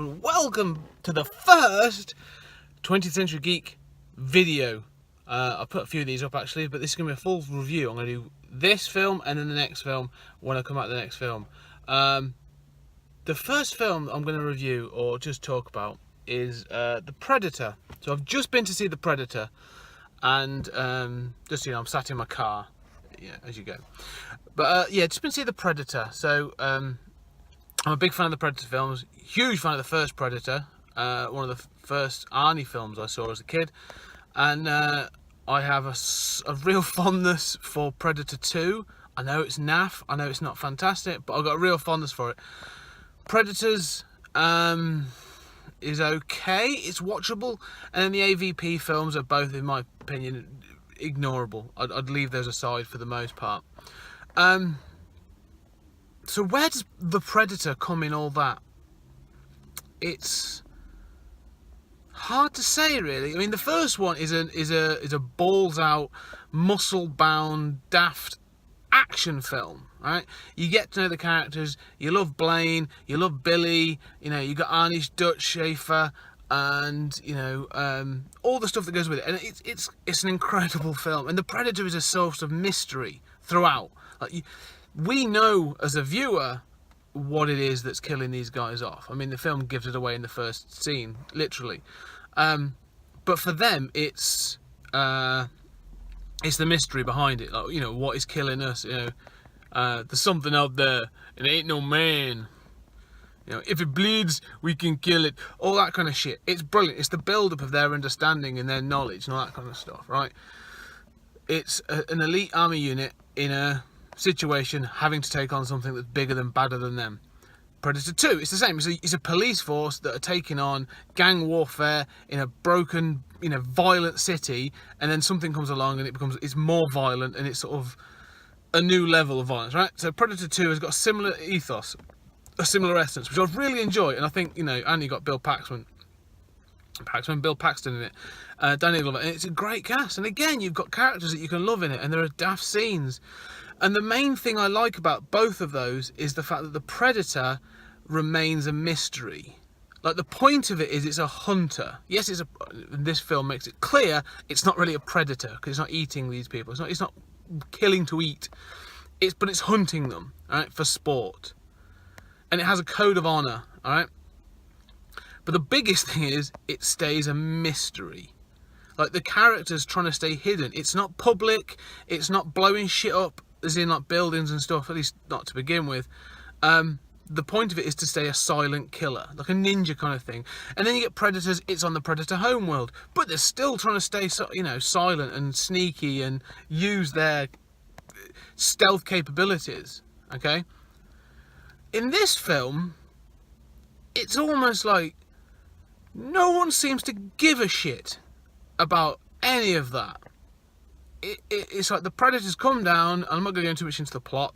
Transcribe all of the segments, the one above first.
Welcome to the first 20th Century Geek video. I put a few of these up actually, but this is going to be a full review. I'm going to do this film and then the next film when I come out with the next film. The first film I'm going to review or just talk about is The Predator. So I've just been to see The Predator, and just I'm sat in my car, as you go. But just been to see The Predator. So I'm a big fan of the Predator films, huge fan of the first Predator, one of the first Arnie films I saw as a kid, and I have a real fondness for Predator 2. I know it's naff, I know it's not fantastic, but I've got a real fondness for it. Predators is okay, it's watchable, and then the AVP films are both, in my opinion, ignorable. I'd leave those aside for the most part. So where does The Predator come in all that? It's hard to say, really. I mean, the first one is a balls out, muscle bound, daft action film, right? You get to know the characters. You love Blaine, you love Billy. You got Arnie Dutch Schaefer, and all the stuff that goes with it. And it's an incredible film. And The Predator is a source of mystery throughout. We know as a viewer what it is that's killing these guys off. I mean, the film gives it away in the first scene, literally. But for them, it's the mystery behind it. What is killing us? There's something out there. It ain't no man. If it bleeds, we can kill it. All that kind of shit. It's brilliant. It's the build-up of their understanding and their knowledge and all that kind of stuff, right? It's an elite army unit in a situation having to take on something that's bigger than, badder than them. Predator 2, it's the same. It's a police force that are taking on gang warfare in a broken, violent city, and then something comes along and it's more violent, and it's sort of a new level of violence, right? So Predator 2 has got a similar ethos, a similar essence, which I really enjoy, and I think, and you got Bill Paxton in it, Danny Glover, and it's a great cast, and again, you've got characters that you can love in it, and there are daft scenes. And the main thing I like about both of those is the fact that the Predator remains a mystery. Like, the point of it is it's a hunter. Yes, this film makes it clear it's not really a predator, because it's not eating these people. It's not killing to eat. But it's hunting them, right, for sport. And it has a code of honor, all right? But the biggest thing is it stays a mystery. Like, the character's trying to stay hidden. It's not public. It's not blowing shit up, as in like buildings and stuff, at least not to begin with. The point of it is to stay a silent killer, like a ninja kind of thing. And then you get Predators, it's on the Predator homeworld, but they're still trying to stay silent and sneaky and use their stealth capabilities, okay? In this film, it's almost like no one seems to give a shit about any of that. It's like the Predators come down, and I'm not going to go too much into the plot,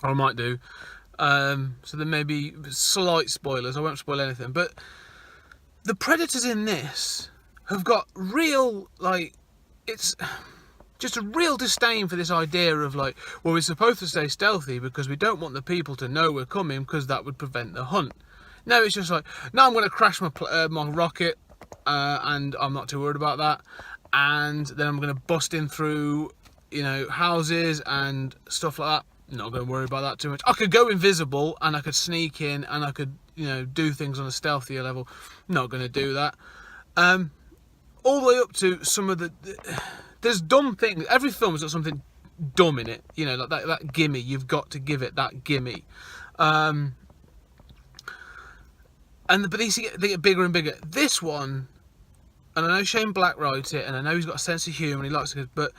or I might do, so there may be slight spoilers. I won't spoil anything, but the Predators in this have got real, it's just a real disdain for this idea of we're supposed to stay stealthy because we don't want the people to know we're coming, because that would prevent the hunt. No, it's just no, I'm going to crash my rocket, and I'm not too worried about that. And then I'm going to bust in through, houses and stuff like that. Not going to worry about that too much. I could go invisible and I could sneak in and I could, do things on a stealthier level. Not going to do that. All the way up to some of there's dumb things. Every film has got something dumb in it. Like that gimme. You've got to give it that gimme. But they get bigger and bigger. This one, and I know Shane Black writes it, and I know he's got a sense of humour, and he likes it, but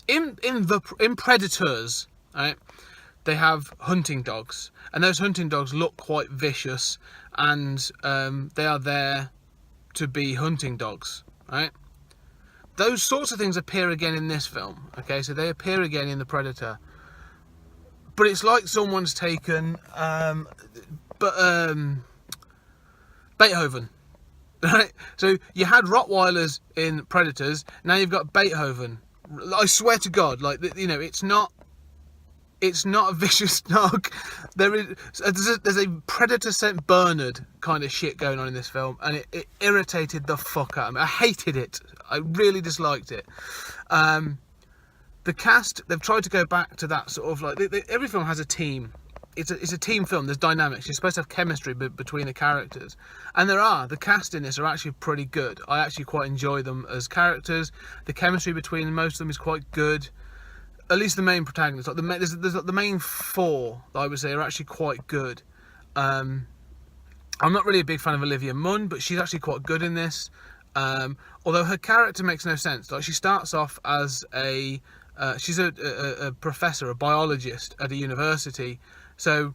in Predators, right, they have hunting dogs, and those hunting dogs look quite vicious, and they are there to be hunting dogs, right? Those sorts of things appear again in this film, okay? So they appear again in The Predator, but it's like someone's taken Beethoven. Right? So you had Rottweilers in Predators, now you've got Beethoven. I swear to God, it's It's not a vicious dog. There's a Predator St. Bernard kind of shit going on in this film, and it irritated the fuck out of me. I hated it. I really disliked it. The cast, they've tried to go back to that sort of like... every film has a team. It's a team film. There's dynamics. You're supposed to have chemistry between the characters. And the cast in this are actually pretty good. I actually quite enjoy them as characters. The chemistry between most of them is quite good. At least the main protagonists. Like there's the main four that I would say are actually quite good. I'm not really a big fan of Olivia Munn, but she's actually quite good in this. Although her character makes no sense. Like, she starts off as she's a professor, a biologist at a university. So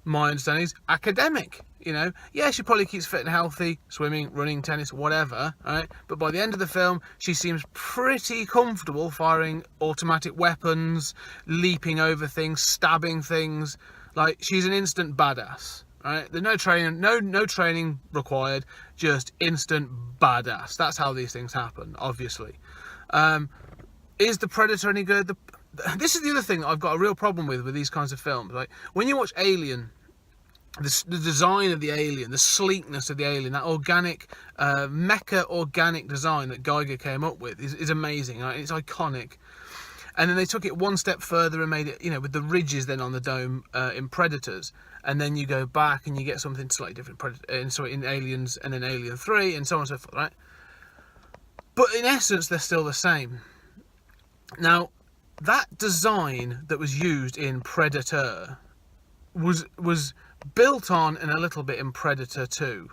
my understanding is academic, you know. Yeah, she probably keeps fit and healthy, swimming, running, tennis, whatever, right? But by the end of the film, she seems pretty comfortable firing automatic weapons, leaping over things, stabbing things. Like, she's an instant badass, right? There's no training, no training required, just instant badass. That's how these things happen, obviously. Is the Predator any good? This is the other thing that I've got a real problem with these kinds of films. Like, when you watch Alien, the design of the alien, the sleekness of the alien, that organic, mecha organic design that Geiger came up with is amazing. Right? It's iconic. And then they took it one step further and made it, you know, with the ridges then on the dome in Predators. And then you go back and you get something slightly different in Aliens, and then Alien 3 and so on and so forth, right? But in essence, they're still the same. Now, that design that was used in Predator was built on and a little bit in Predator 2,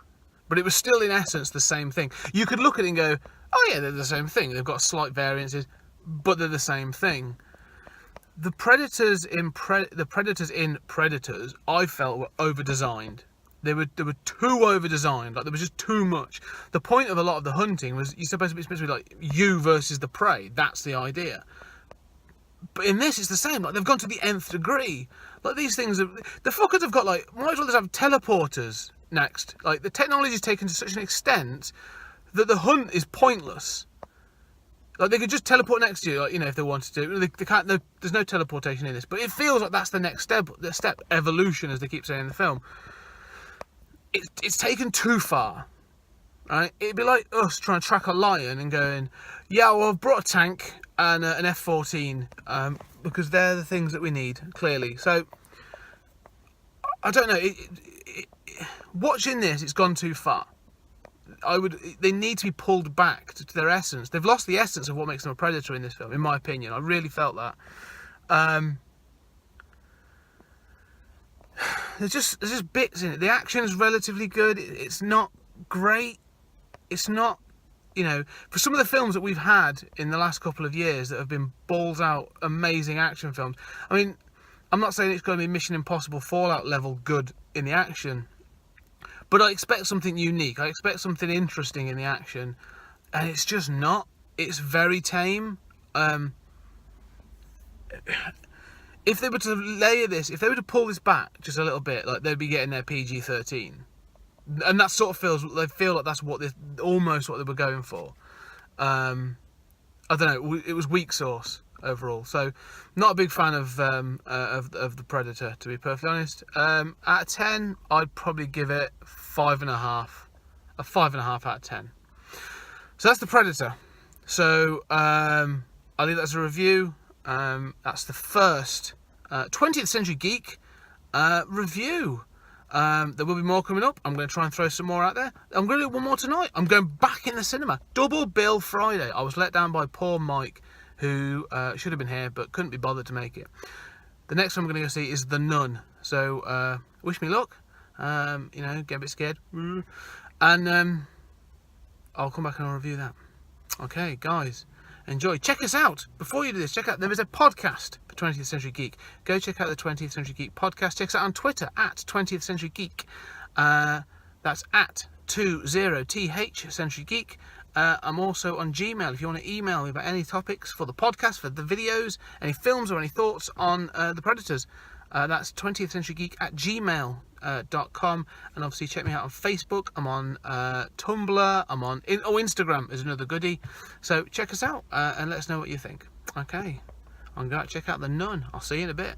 but it was still in essence the same thing. You could look at it and go, oh yeah, they're the same thing. They've got slight variances, but they're the same thing. The Predators in Predators, I felt, were over-designed. They were too over-designed. Like, there was just too much. The point of a lot of the hunting was you're supposed to be like you versus the prey. That's the idea. But in this, it's the same. Like, they've gone to the nth degree. Like, these things, the fuckers have got, like, might as well just have teleporters next. Like, the technology's taken to such an extent that the hunt is pointless. Like, they could just teleport next to you, like, you know, if they wanted to. They can't. There's no teleportation in this, but it feels like that's the next step. The step evolution, as they keep saying in the film. It's taken too far. Right? It'd be like us trying to track a lion and going, yeah, well, I've brought a tank and an F-14 because they're the things that we need, clearly. So, I don't know. Watching this, it's gone too far. They need to be pulled back to their essence. They've lost the essence of what makes them a predator in this film, in my opinion. I really felt that. There's just bits in it. The action is relatively good. It's not great. It's not, you know, for some of the films that we've had in the last couple of years that have been balls out, amazing action films. I mean, I'm not saying it's going to be Mission Impossible Fallout level good in the action, but I expect something unique. I expect something interesting in the action, and it's just not. It's very tame. If they were to layer this, if they were to pull this back just a little bit, like, they'd be getting their PG-13. And that sort of they feel like that's almost what they were going for. I don't know. It was weak sauce overall. So, not a big fan of the Predator, to be perfectly honest. Out of 10, I'd probably give it 5.5. A 5.5 out of 10. So that's the Predator. So I'll leave that as a review. That's the first 20th Century Geek review. There will be more coming up. I'm going to try and throw some more out there. I'm going to do one more tonight. I'm going back in the cinema. Double bill Friday. I was let down by poor Mike, who should have been here but couldn't be bothered to make it. The next one I'm going to go see is The Nun. So wish me luck. You know, get a bit scared. And I'll come back and I'll review that. Okay, guys. Enjoy. Check us out. Before you do this, check out, there is a podcast for 20th Century Geek. Go check out the 20th Century Geek podcast. Check us out on Twitter at 20th Century Geek. That's at 20th Century Geek. I'm also on Gmail if you want to email me about any topics for the podcast, for the videos, any films or any thoughts on the Predators. That's 20th Century Geek at gmail.com. And obviously check me out on Facebook. I'm on Tumblr. I'm on Instagram is another goodie. So check us out and let us know what you think. Okay, I'm going to check out The Nun. I'll see you in a bit.